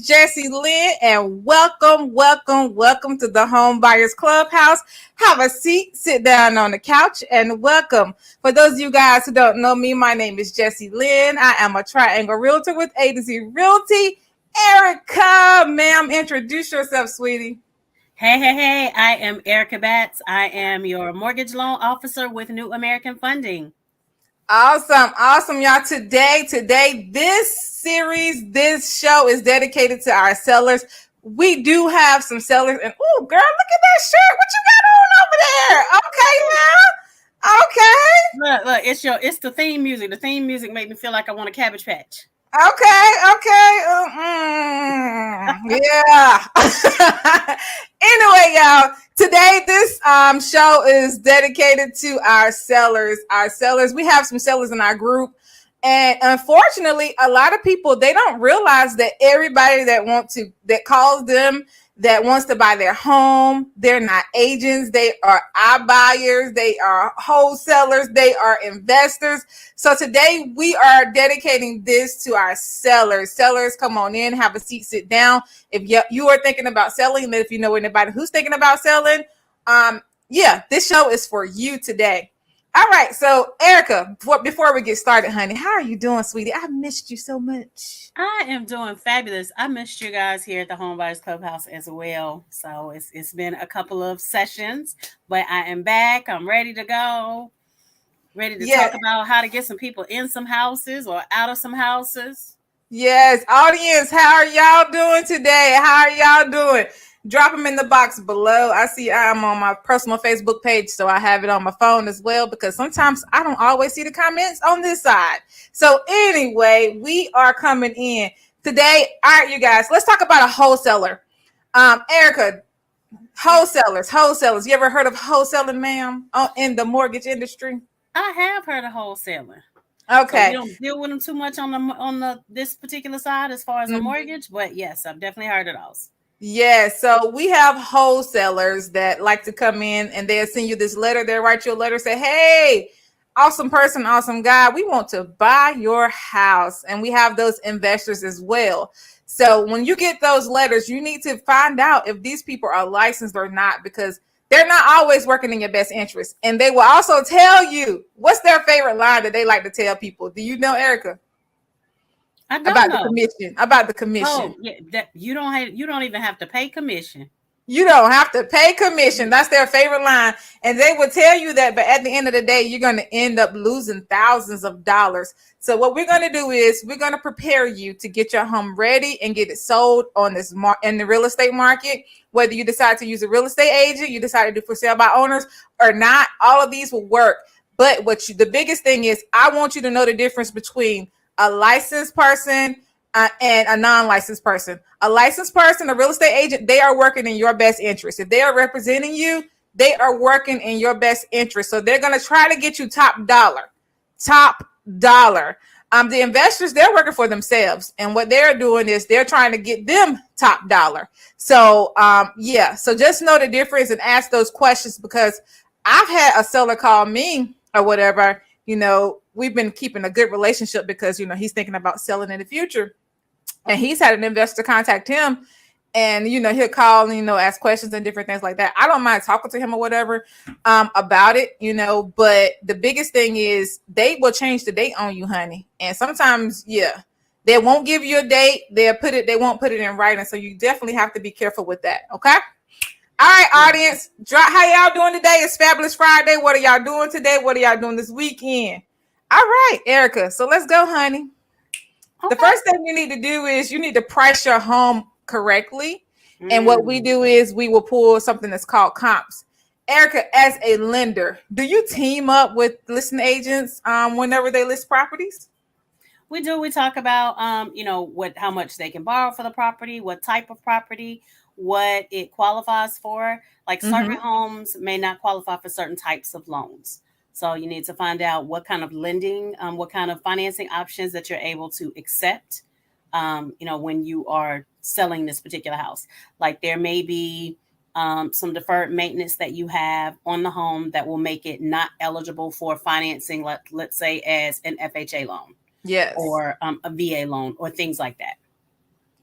is Jessie Lynn, and welcome to the Home Buyers Clubhouse. Have a seat, sit down on the couch, and welcome. For those of you guys who don't know me, my name is Jessie Lynn. I am a triangle realtor with Agency Realty. Erica, ma'am, introduce yourself, sweetie. Hey, I am Erica Batts. I am your mortgage loan officer with New American Funding. Awesome, y'all. Today, this show is dedicated to our sellers. We do have some sellers, and oh, girl, look at that shirt. What you got on over there? Okay, now. Okay. Look, it's the theme music. The theme music made me feel like I want a Cabbage Patch. Okay. Yeah. Anyway, y'all, today this show is dedicated to our sellers. We have some sellers in our group. And unfortunately, a lot of people, they don't realize that everybody that calls them, that wants to buy their home, they're not agents, they are iBuyers, they are wholesalers, they are investors. So today we are dedicating this to our sellers. Sellers, come on in, have a seat, sit down. If you are thinking about selling, and if you know anybody who's thinking about selling, this show is for you today. All right, so Erica, before we get started, honey, how are you doing, sweetie? I missed you so much. I am doing fabulous. I missed you guys here at the Home Buyers Clubhouse as well. So it's been a couple of sessions, but I am back. I'm ready to go. Ready to talk about how to get some people in some houses or out of some houses. Yes, audience, how are y'all doing today? How are y'all doing? Drop them in the box below. I see I'm on my personal Facebook page, so I have it on my phone as well, because sometimes I don't always see the comments on this side. So anyway, we are coming in today. All right, you guys, let's talk about a wholesaler. Erica, wholesalers. You ever heard of wholesaling, ma'am, in the mortgage industry? I have heard of wholesaling. Okay. So we don't deal with them too much on this particular side as far as the mortgage, but yes, I've definitely heard of those. Yeah, so we have wholesalers that like to come in and they'll send you this letter. They'll write you a letter, say, hey, awesome person, awesome guy, we want to buy your house. And we have those investors as well. So when you get those letters, you need to find out if these people are licensed or not, because they're not always working in your best interest. And they will also tell you what's their favorite line that they like to tell people. Do you know, Erica? About the commission. Oh, yeah, you don't even have to pay commission. You don't have to pay commission. That's their favorite line. And they will tell you that, but at the end of the day, you're going to end up losing thousands of dollars. So what we're going to do is we're going to prepare you to get your home ready and get it sold on this in the real estate market. Whether you decide to use a real estate agent, you decide to do for sale by owners or not, all of these will work. But the biggest thing is, I want you to know the difference between a licensed person and a non-licensed person. A licensed person, a real estate agent, they are working in your best interest. If they are representing you, they are working in your best interest. So they're going to try to get you top dollar. The investors, they're working for themselves. And what they're doing is they're trying to get them top dollar. So, so just know the difference and ask those questions, because I've had a seller call me or whatever, we've been keeping a good relationship because, he's thinking about selling in the future. And he's had an investor contact him, and, he'll call and, ask questions and different things like that. I don't mind talking to him or whatever about it, but the biggest thing is they will change the date on you, honey. And sometimes, they won't give you a date. They won't put it in writing. So you definitely have to be careful with that. Okay. All right, audience, how y'all doing today? It's Fabulous Friday. What are y'all doing today? What are y'all doing this weekend? All right, Erica. So let's go, honey. Okay. The first thing you need to do is you need to price your home correctly. And what we do is we will pull something that's called comps. Erica, as a lender, do you team up with listing agents whenever they list properties? We do. We talk about, how much they can borrow for the property, what type of property, what it qualifies for. Like certain homes may not qualify for certain types of loans. So you need to find out what kind of lending, what kind of financing options that you're able to accept, when you are selling this particular house. Like there may be some deferred maintenance that you have on the home that will make it not eligible for financing, let's say as an FHA loan. Yes. Or a VA loan or things like that.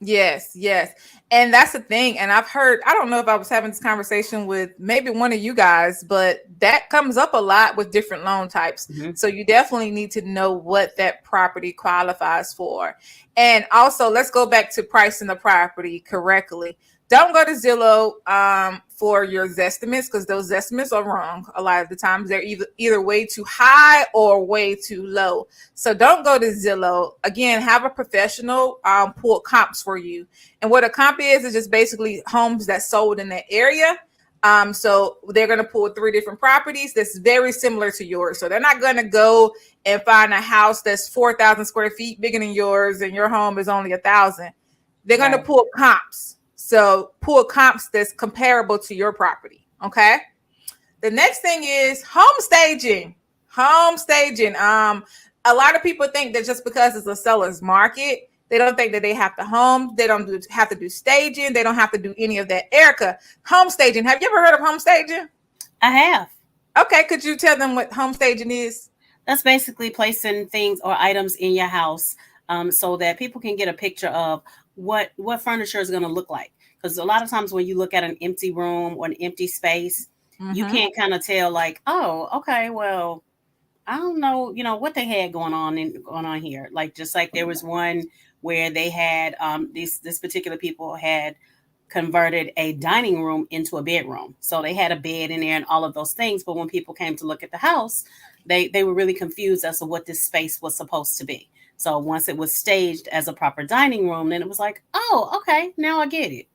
Yes, yes. And that's the thing. And I've heard, I don't know if I was having this conversation with maybe one of you guys, but that comes up a lot with different loan types. Mm-hmm. So you definitely need to know what that property qualifies for. And also, let's go back to pricing the property correctly. Don't go to Zillow for your estimates, because those estimates are wrong. A lot of the times they're either way too high or way too low. So don't go to Zillow. Again, have a professional pull comps for you. And what a comp is just basically homes that sold in that area. So they're going to pull 3 different properties that's very similar to yours. So they're not going to go and find a house that's 4,000 square feet bigger than yours and your home is only 1,000. They're going to pull comps. So pull comps that's comparable to your property. Okay. The next thing is home staging. Home staging. A lot of people think that just because it's a seller's market, they don't think that they have to home. They don't have to do staging. They don't have to do any of that. Erica, home staging. Have you ever heard of home staging? I have. Okay. Could you tell them what home staging is? That's basically placing things or items in your house so that people can get a picture of what furniture is going to look like. Because a lot of times when you look at an empty room or an empty space, you can't kind of tell like, oh, okay, well, I don't know, what they had going on here. Like, just like there was one where they had this particular people had converted a dining room into a bedroom. So they had a bed in there and all of those things. But when people came to look at the house, they were really confused as to what this space was supposed to be. So once it was staged as a proper dining room, then it was like, oh, okay, now I get it.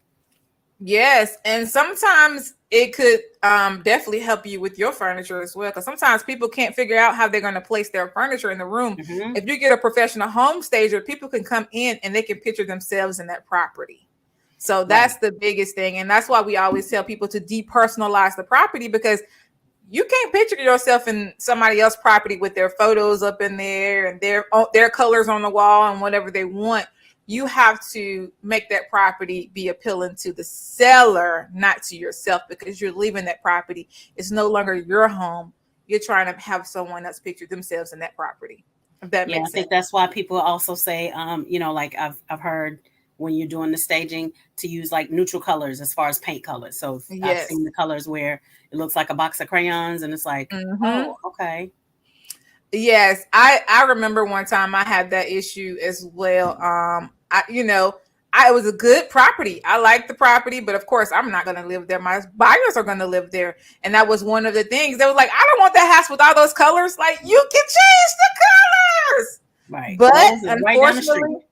Yes, and sometimes it could definitely help you with your furniture as well, because sometimes people can't figure out how they're going to place their furniture in the room. Mm-hmm. If you get a professional home stager, people can come in and they can picture themselves in that property. So that's the biggest thing, and that's why we always tell people to depersonalize the property, because you can't picture yourself in somebody else's property with their photos up in there and their colors on the wall and whatever they want. You have to make that property be appealing to the seller, not to yourself, because you're leaving that property. It's no longer your home. You're trying to have someone else picture themselves in that property. If that makes sense. I think that's why people also say, like I've heard when you're doing the staging to use like neutral colors as far as paint colors. So I've seen the colors where it looks like a box of crayons and it's like, oh, okay. Yes, I remember one time I had that issue as well. It was a good property. I liked the property, but of course I'm not going to live there. My buyers are going to live there. And that was one of the things. They were like, I don't want that house with all those colors. Like, you can change the colors. Right. But unfortunately,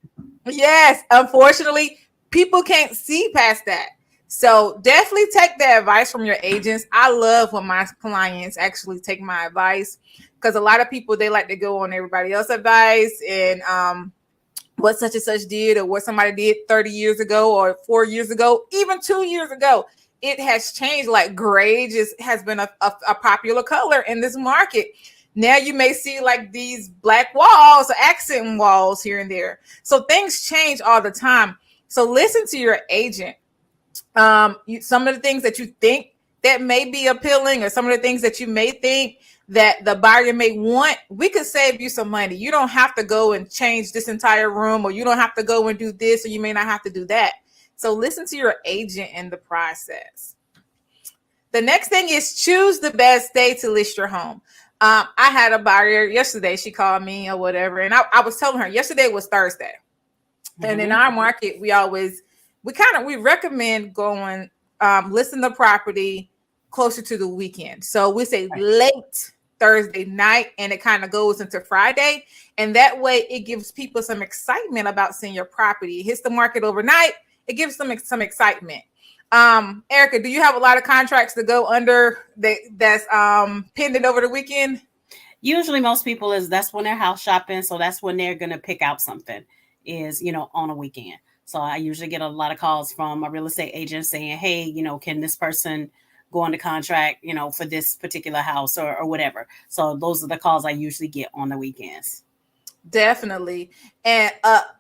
unfortunately, people can't see past that. So definitely take the advice from your agents. I love when my clients actually take my advice, because a lot of people, they like to go on everybody else's advice and what such and such did, or what somebody did 30 years ago or 4 years ago, even 2 years ago. It has changed. Like gray has been a popular color in this market. Now you may see like these black walls, accent walls here and there. So things change all the time. So listen to your agent. Some of the things that you think that may be appealing, or some of the things that you may think that the buyer may want, we could save you some money. You don't have to go and change this entire room, or you don't have to go and do this, or you may not have to do that. So listen to your agent in the process. The next thing is choose the best day to list your home. I had a buyer yesterday. She called me or whatever, and I was telling her yesterday was Thursday. And in our market, we recommend going listing the property closer to the weekend. So we say late Thursday night, and it kind of goes into Friday. And that way it gives people some excitement about seeing your property. It hits the market overnight. It gives them some excitement. Erica, do you have a lot of contracts to go under that's pending over the weekend? Usually most people that's when they're house shopping. So that's when they're going to pick out something is, on a weekend. So I usually get a lot of calls from a real estate agent saying, hey, can this person go on the contract, for this particular house or whatever. So those are the calls I usually get on the weekends. Definitely. And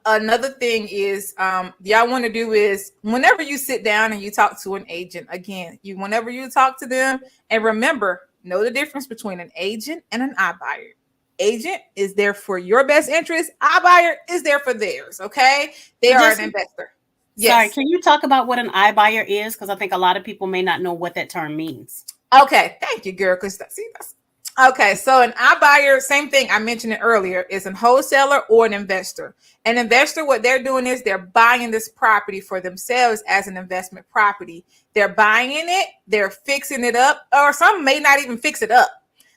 another thing is, y'all want to do is whenever you sit down and you talk to an agent, again, whenever you talk to them, and remember, know the difference between an agent and an iBuyer. Agent is there for your best interest. iBuyer is there for theirs. Okay. They are an investor. Sorry, Yes. can you talk about what an iBuyer is? Because I think a lot of people may not know what that term means. Okay. Thank you, girl. Because see, that's okay. So an iBuyer, same thing I mentioned it earlier, is a wholesaler or an investor. An investor, what they're doing is they're buying this property for themselves as an investment property. They're buying it, they're fixing it up, or some may not even fix it up.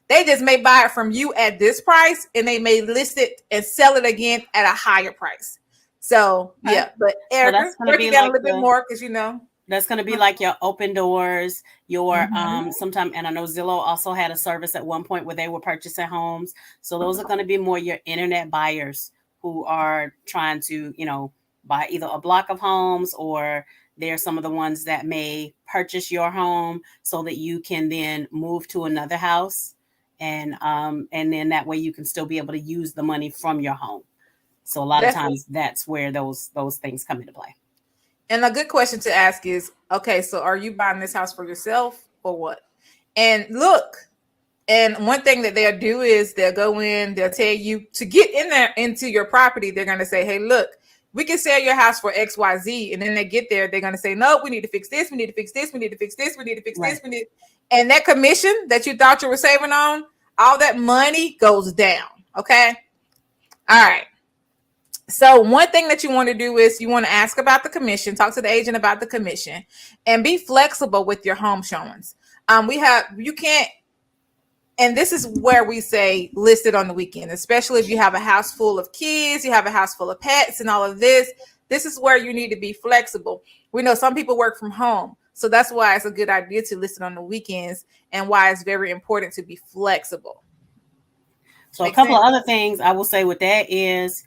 They just may buy it from you at this price, and they may list it and sell it again at a higher price. So Okay. yeah, but So Erica, that's going to break be it down a like little bit more because you know. that's going to be like your open doors, your Mhm. sometime, and I know Zillow also had a service at one point where they were purchasing homes. So those are going to be more your internet buyers who are trying to, buy either a block of homes, or they're some of the ones that may purchase your home so that you can then move to another house, and then that way you can still be able to use the money from your home. So a lot of Definitely. times that's where those things come into play. And a good question to ask is, okay, so are you buying this house for yourself or what? And look, and one thing that they'll do is they'll go in, they'll tell you to get in there into your property. They're going to say, hey, look, we can sell your house for XYZ. And then they get there, they're going to say, no, we need to fix this. We need to fix this. We need to fix this. We need to fix Right. this. We need, and that commission that you thought you were saving on, all that money goes down. Okay. All right. So one thing that you want to do is you want to ask about the commission, talk to the agent about the commission, and be flexible with your home showings. You can't, and this is where we say list it on the weekend, especially if you have a house full of kids, you have a house full of pets and all of this. This is where you need to be flexible. We know some people work from home, so that's why it's a good idea to list it on the weekends, and why it's very important to be flexible. So a Make couple sense? of other things I will say with that is,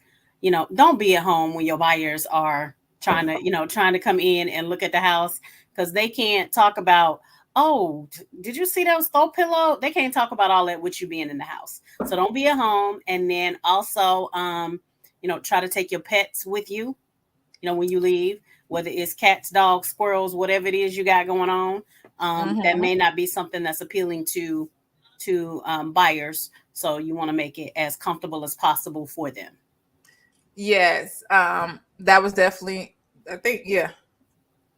don't be at home when your buyers are trying to come in and look at the house, because they can't talk about, oh, did you see that throw pillow? They can't talk about all that with you being in the house. So don't be at home. And then also, try to take your pets with you, when you leave, whether it's cats, dogs, squirrels, whatever it is you got going on. That Mm-hmm. may not be something that's appealing to buyers. So you want to make it as comfortable as possible for them. Yes, that was definitely, I think, yeah.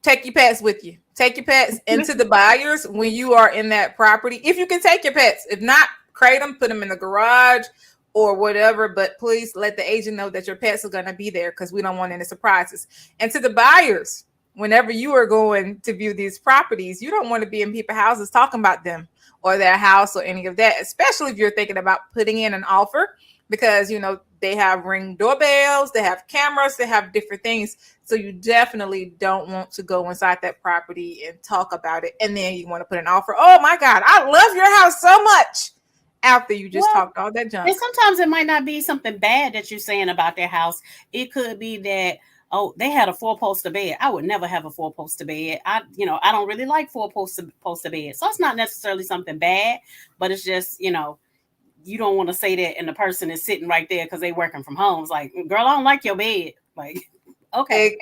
Take your pets with you. Take your pets into the buyers when you are in that property. If you can take your pets, if not, crate them, put them in the garage or whatever. But please let the agent know that your pets are going to be there, because we don't want any surprises. And to the buyers, whenever you are going to view these properties, you don't want to be in people's houses talking about them or their house or any of that, especially if you're thinking about putting in an offer, because they have ring doorbells, they have cameras, they have different things. So you definitely don't want to go inside that property and talk about it, and then you want to put an offer. Oh my God, I love your house so much, after you just Well, talked all that and junk. sometimes it might not be something bad that you're saying about their house. It could be that, oh, they had a four-poster bed. I would never have a four-poster bed. I don't really like four-poster bed. So it's not necessarily something bad, but it's just, you don't want to say that, and the person is sitting right there because they working from home. It's like, girl, I don't like your bed. Like, okay.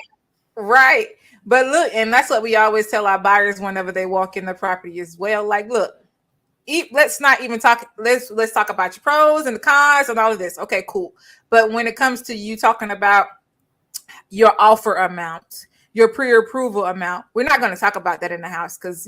Right. But look, and that's what we always tell our buyers whenever they walk in the property as well. Like, look, let's not even talk. Let's talk about your pros and the cons and all of this. Okay, cool. But when it comes to you talking about your offer amount, your pre-approval amount, we're not going to talk about that in the house, because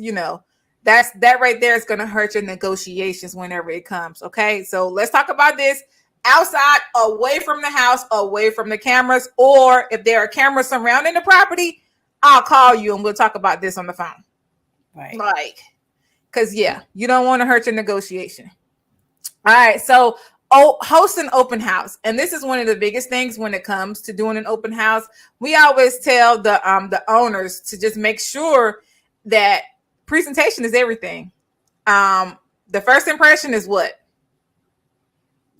that right there is going to hurt your negotiations whenever it comes. Okay, so let's talk about this outside, away from the house, away from the cameras, or if there are cameras surrounding the property, I'll call you and we'll talk about this on the phone. Right. Like, because you don't want to hurt your negotiation. All right, so host an open house, and this is one of the biggest things when it comes to doing an open house. We always tell the owners to just make sure that presentation is everything. The first impression is what?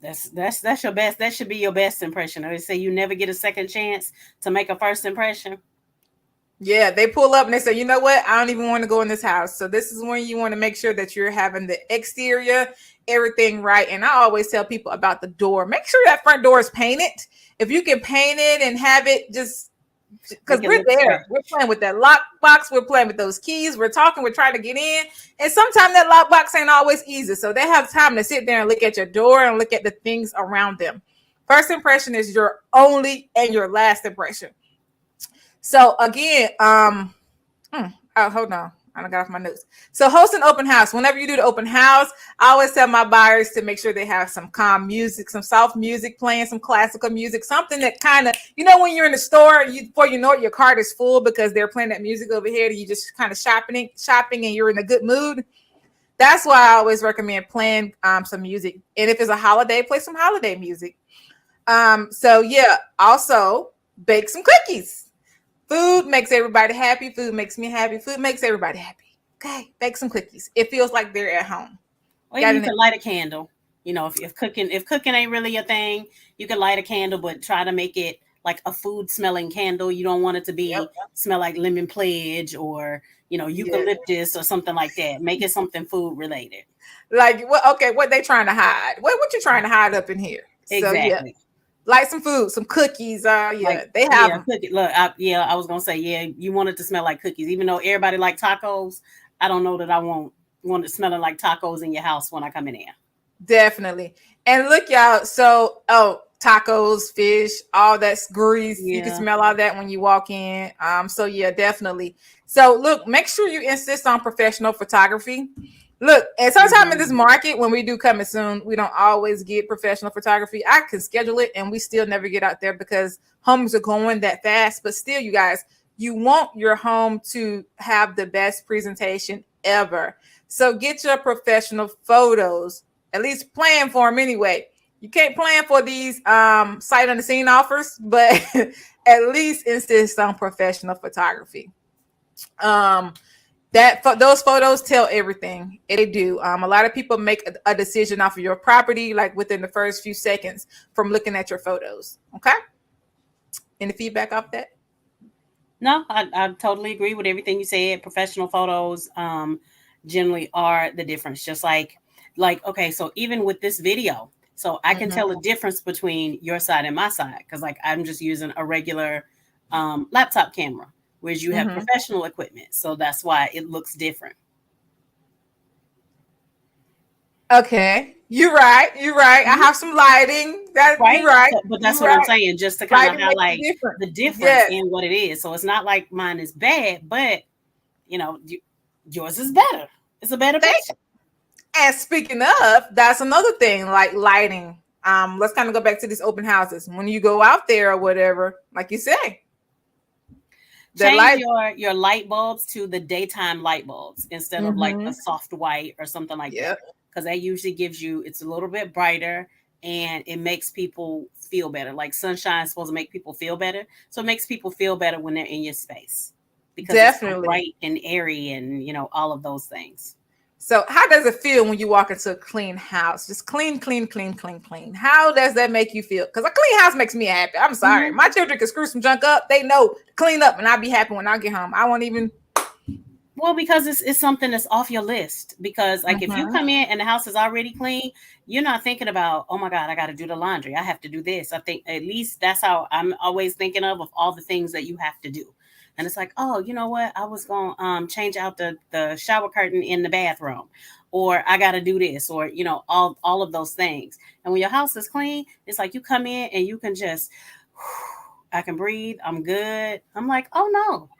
That's your best. That should be your best impression. They say you never get a second chance to make a first impression. Yeah, they pull up and they say, you know what? I don't even want to go in this house. So this is when you want to make sure that you're having the exterior, everything right. And I always tell people about the door. Make sure that front door is painted. If you can paint it and have it just, because we're there. We're playing with that lockbox. We're playing with those keys. We're talking. We're trying to get in. And sometimes that lockbox ain't always easy. So they have time to sit there and look at your door and look at the things around them. First impression is your only and your last impression. So again, oh, hold on. I don't got off my notes. So host an open house. Whenever you do the open house, I always tell my buyers to make sure they have some calm music, some soft music playing, some classical music, something that kind of, when you're in the store, before you know it, your cart is full because they're playing that music over here, and you just kind of shopping, and you're in a good mood. That's why I always recommend playing some music. And if it's a holiday, play some holiday music. So yeah, also bake some cookies. Food makes everybody happy. Food makes me happy. Food makes everybody happy. Okay, bake some cookies. It feels like they're at home. Or you can light a candle. If cooking ain't really your thing, you can light a candle, but try to make it like a food smelling candle. You don't want it to be smell like lemon pledge or eucalyptus or something like that. Make it something food related. Like what they trying to hide? What you trying to hide up in here? Exactly. So, yeah. Like some food, some cookies. They have them. Look, I was gonna say, you want it to smell like cookies, even though everybody like tacos. I don't know that I want it smelling like tacos in your house when I come in here. Definitely. And look, y'all. So, tacos, fish, all that's grease. Yeah. You can smell all that when you walk in. So yeah, definitely. So look, make sure you insist on professional photography. Look, and sometimes in this market, when we do coming soon, we don't always get professional photography. I can schedule it and we still never get out there because homes are going that fast. But still, you guys, you want your home to have the best presentation ever. So get your professional photos, at least plan for them anyway. You can't plan for these sight unseen offers, but at least insist on professional photography. Those photos tell everything. They do. A lot of people make a decision off of your property like within the first few seconds from looking at your photos. Okay. Any feedback off that? No, I totally agree with everything you said. Professional photos generally are the difference. Just like okay, so even with this video, so I can tell a difference between your side and my side because like I'm just using a regular laptop camera. Whereas you have professional equipment. So that's why it looks different. Okay. You're right. I have some lighting. That's right. You're right. But that's what I'm saying, just to kind of highlight the difference in what it is. So it's not like mine is bad, but yours is better. It's a better picture. And speaking of, that's another thing, like lighting. Let's kind of go back to these open houses. When you go out there or whatever, like you say, change your light bulbs to the daytime light bulbs instead of like a soft white or something like that. Because that usually it's a little bit brighter and it makes people feel better. Like sunshine is supposed to make people feel better. So it makes people feel better when they're in your space. Because it's so bright and airy and all of those things. So how does it feel when you walk into a clean house? Just clean. How does that make you feel? Because a clean house makes me happy. I'm sorry. My children can screw some junk up. They know clean up and I'll be happy when I get home. I won't even. Well, because it's something that's off your list. Because like if you come in and the house is already clean, you're not thinking about, oh my God, I got to do the laundry. I have to do this. I think at least that's how I'm always thinking of all the things that you have to do. And it's like, oh, you know what? I was going to change out the shower curtain in the bathroom, or I got to do this, or, all of those things. And when your house is clean, it's like you come in and you can just, I can breathe. I'm good. I'm like, oh, no,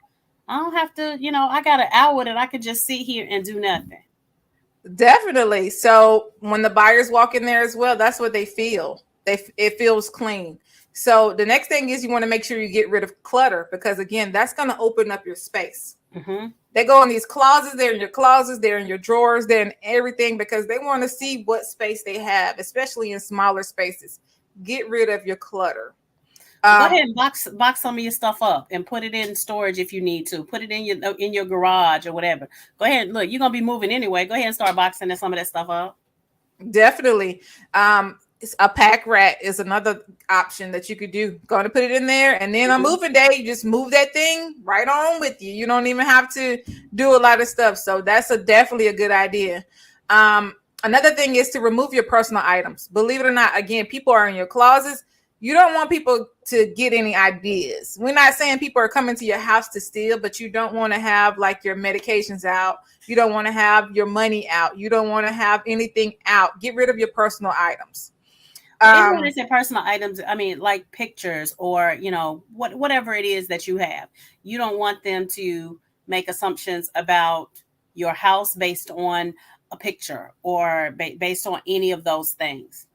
I don't have to, I got an hour that I could just sit here and do nothing. Definitely. So when the buyers walk in there as well, that's what they feel. It feels clean. So the next thing is you want to make sure you get rid of clutter because, again, that's going to open up your space. They go in these closets. They're in your closets. They're in your drawers. They're in everything because they want to see what space they have, especially in smaller spaces. Get rid of your clutter. Go ahead and box some of your stuff up and put it in storage if you need to. Put it in your garage or whatever. Go ahead. Look, you're going to be moving anyway. Go ahead and start boxing some of that stuff up. Definitely. A pack rat is another option that you could do. Going to put it in there, and then on moving day, you just move that thing right on with you. You don't even have to do a lot of stuff. So that's definitely a good idea. Another thing is to remove your personal items. Believe it or not, again, people are in your closets. You don't want people to get any ideas. We're not saying people are coming to your house to steal, but you don't want to have like your medications out. You don't want to have your money out. You don't want to have anything out. Get rid of your personal items. Even when they say personal items, I mean, like pictures or, whatever it is that you have, you don't want them to make assumptions about your house based on a picture or based on any of those things.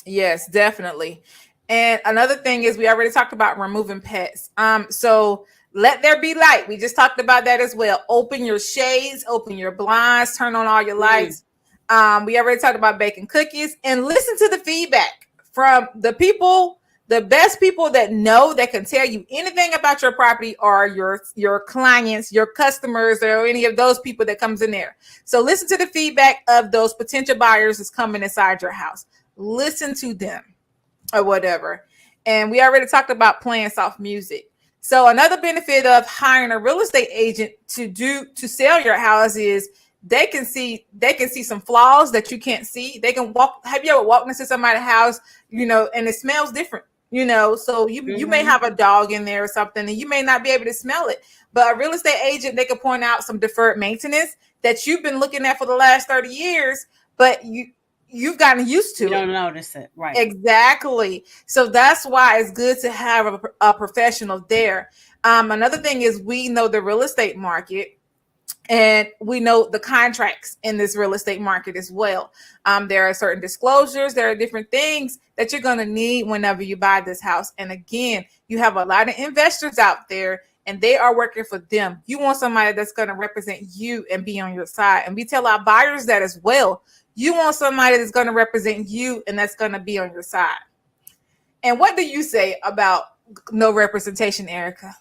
Yes, definitely. And another thing is we already talked about removing pets. So let there be light. We just talked about that as well. Open your shades, open your blinds, turn on all your lights. We already talked about baking cookies, and listen to the feedback from the people, the best people that know, that can tell you anything about your property, or your clients, your customers, or any of those people that comes in there. So listen to the feedback of those potential buyers that's coming inside your house. Listen to them or whatever. And we already talked about playing soft music. So another benefit of hiring a real estate agent to sell your house is they can see some flaws that you can't see. They can walk. Have you ever walked into somebody's house, and it smells different, so you may have a dog in there or something, and you may not be able to smell it. But a real estate agent, they can point out some deferred maintenance that you've been looking at for the last 30 years, but you've gotten used to it. You don't notice it, right? Exactly. So that's why it's good to have a professional there. Another thing is we know the real estate market, and we know the contracts in this real estate market as well. There are certain disclosures. There are different things that you're going to need whenever you buy this house. And again, you have a lot of investors out there, and they are working for them. You want somebody that's going to represent you and be on your side. And we tell our buyers that as well. You want somebody that's going to represent you and that's going to be on your side. And what do you say about no representation, Erica?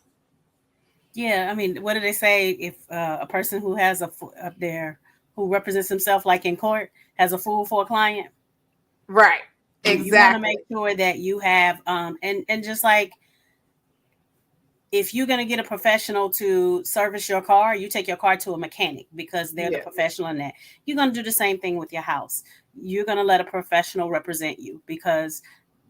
Yeah, I mean, what do they say? If a person who has up there who represents himself, like in court, has a fool for a client, right? Exactly. You want to make sure that you have, and just like, if you're going to get a professional to service your car, you take your car to a mechanic because they're the professional in that. You're going to do the same thing with your house. You're going to let a professional represent you because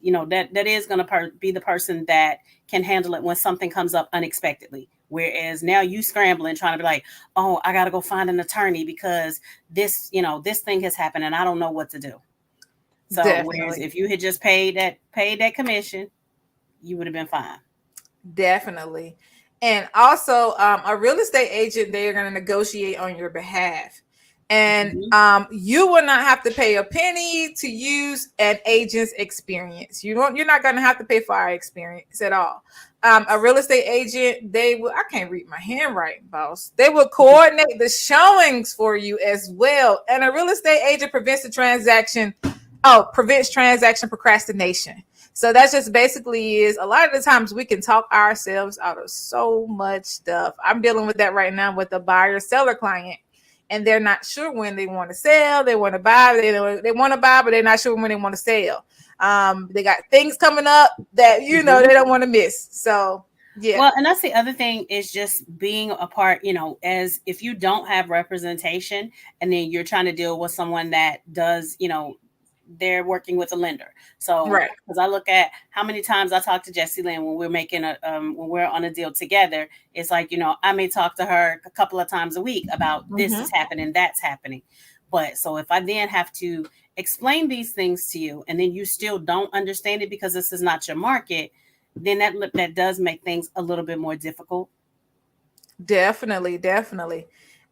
that is going to be the person that can handle it when something comes up unexpectedly. Whereas now you scrambling, trying to be like, oh, I got to go find an attorney because this thing has happened and I don't know what to do. So whereas if you had just paid that commission, you would have been fine. Definitely. And also, a real estate agent, they are going to negotiate on your behalf. And you will not have to pay a penny to use an agent's experience. You're not going to have to pay for our experience at all. A real estate agent, I can't read my handwriting, boss. They will coordinate the showings for you as well. And a real estate agent prevents transaction procrastination. So that's just basically is a lot of the times we can talk ourselves out of so much stuff. I'm dealing with that right now with a buyer seller client, and they're not sure when they want to sell. They want to buy. They want to buy, but they're not sure when they want to sell. They got things coming up that they don't want to miss. So yeah. Well, and that's the other thing is just being a part. As if you don't have representation, and then you're trying to deal with someone that does, they're working with a lender. So because I look at how many times I talk to Jessie Lynn when we're making when we're on a deal together, it's like, I may talk to her a couple of times a week about this is happening, that's happening. But so if I then have to explain these things to you and then you still don't understand it because this is not your market, then that does make things a little bit more difficult. Definitely.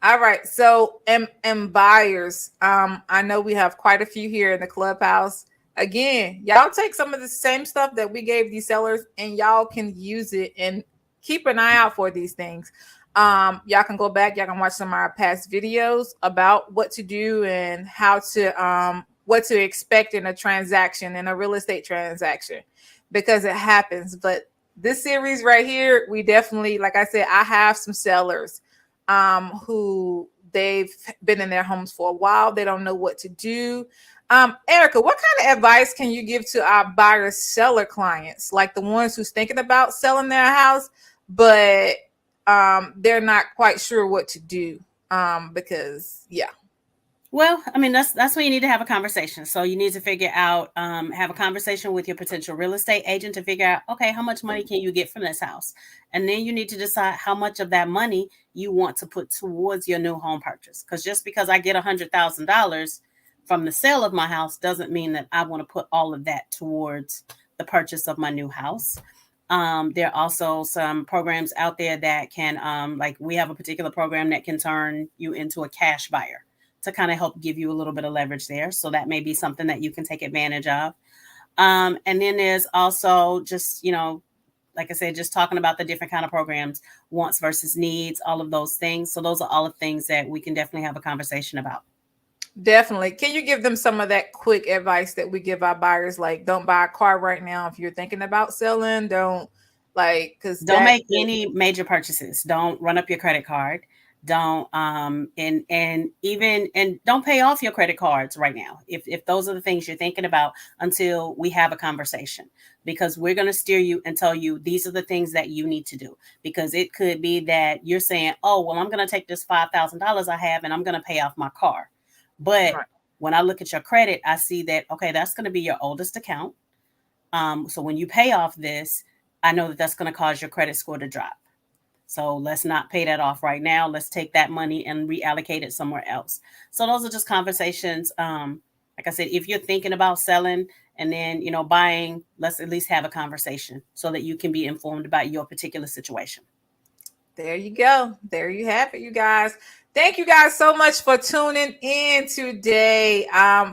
All right. So, and buyers, I know we have quite a few here in the clubhouse. Again, y'all take some of the same stuff that we gave these sellers and y'all can use it and keep an eye out for these things. Y'all can go back. Y'all can watch some of our past videos about what to do and how to, what to expect in a transaction, in a real estate transaction, because it happens. But this series right here, we definitely, like I said, I have some sellers who they've been in their homes for a while. They don't know what to do. Erica, what kind of advice can you give to our buyer seller clients, like the ones who's thinking about selling their house, but they're not quite sure what to do? Because Well, I mean, that's when you need to have a conversation. So you need to figure out, have a conversation with your potential real estate agent to figure out, okay, how much money can you get from this house? And then you need to decide how much of that money you want to put towards your new home purchase. Because just because I get $100,000 from the sale of my house doesn't mean that I want to put all of that towards the purchase of my new house. There are also some programs out there that can, like we have a particular program that can turn you into a cash buyer to kind of help give you a little bit of leverage there. So that may be something that you can take advantage of. And then there's also just, like I said, just talking about the different kind of programs, wants versus needs, all of those things. So those are all the things that we can definitely have a conversation about. Definitely. Can you give them some of that quick advice that we give our buyers? Like, don't buy a car right now. If you're thinking about selling, don't make any major purchases. Don't run up your credit card. Don't and don't pay off your credit cards right now if those are the things you're thinking about until we have a conversation, because we're going to steer you and tell you these are the things that you need to do, because it could be that you're saying, oh well, I'm going to take this $5,000 I have and I'm going to pay off my car, but when I look at your credit, I see that okay, that's going to be your oldest account, so when you pay off this, I know that that's going to cause your credit score to drop. So let's not pay that off right now. Let's take that money and reallocate it somewhere else. So those are just conversations. Like I said, if you're thinking about selling and then, buying, let's at least have a conversation so that you can be informed about your particular situation. There you go. There you have it, you guys. Thank you guys so much for tuning in today.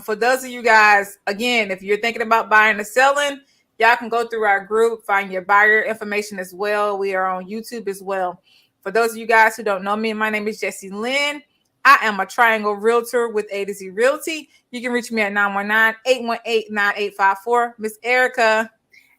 For those of you guys, again, if you're thinking about buying or selling, y'all can go through our group, find your buyer information as well. We are on YouTube as well. For those of you guys who don't know me, my name is Jessie Lynn. I am a Triangle Realtor with A to Z Realty. You can reach me at 919-818-9854. Miss Erica.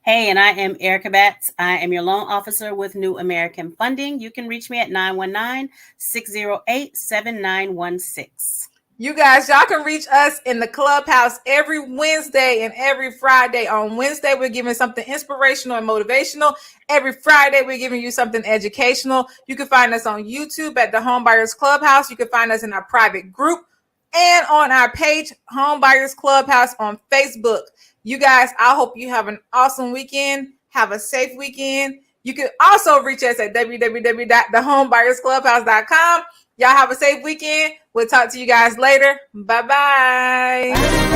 Hey, and I am Erica Batts. I am your loan officer with New American Funding. You can reach me at 919-608-7916. You guys, y'all can reach us in the clubhouse every Wednesday and every Friday. On Wednesday, we're giving something inspirational and motivational. Every Friday, we're giving you something educational. You can find us on YouTube at the Homebuyers Clubhouse. You can find us in our private group and on our page, Homebuyers Clubhouse on Facebook. You guys, I hope you have an awesome weekend. Have a safe weekend. You can also reach us at www.thehomebuyerclubhouse.com. Y'all have a safe weekend. We'll talk to you guys later. Bye-bye. Bye.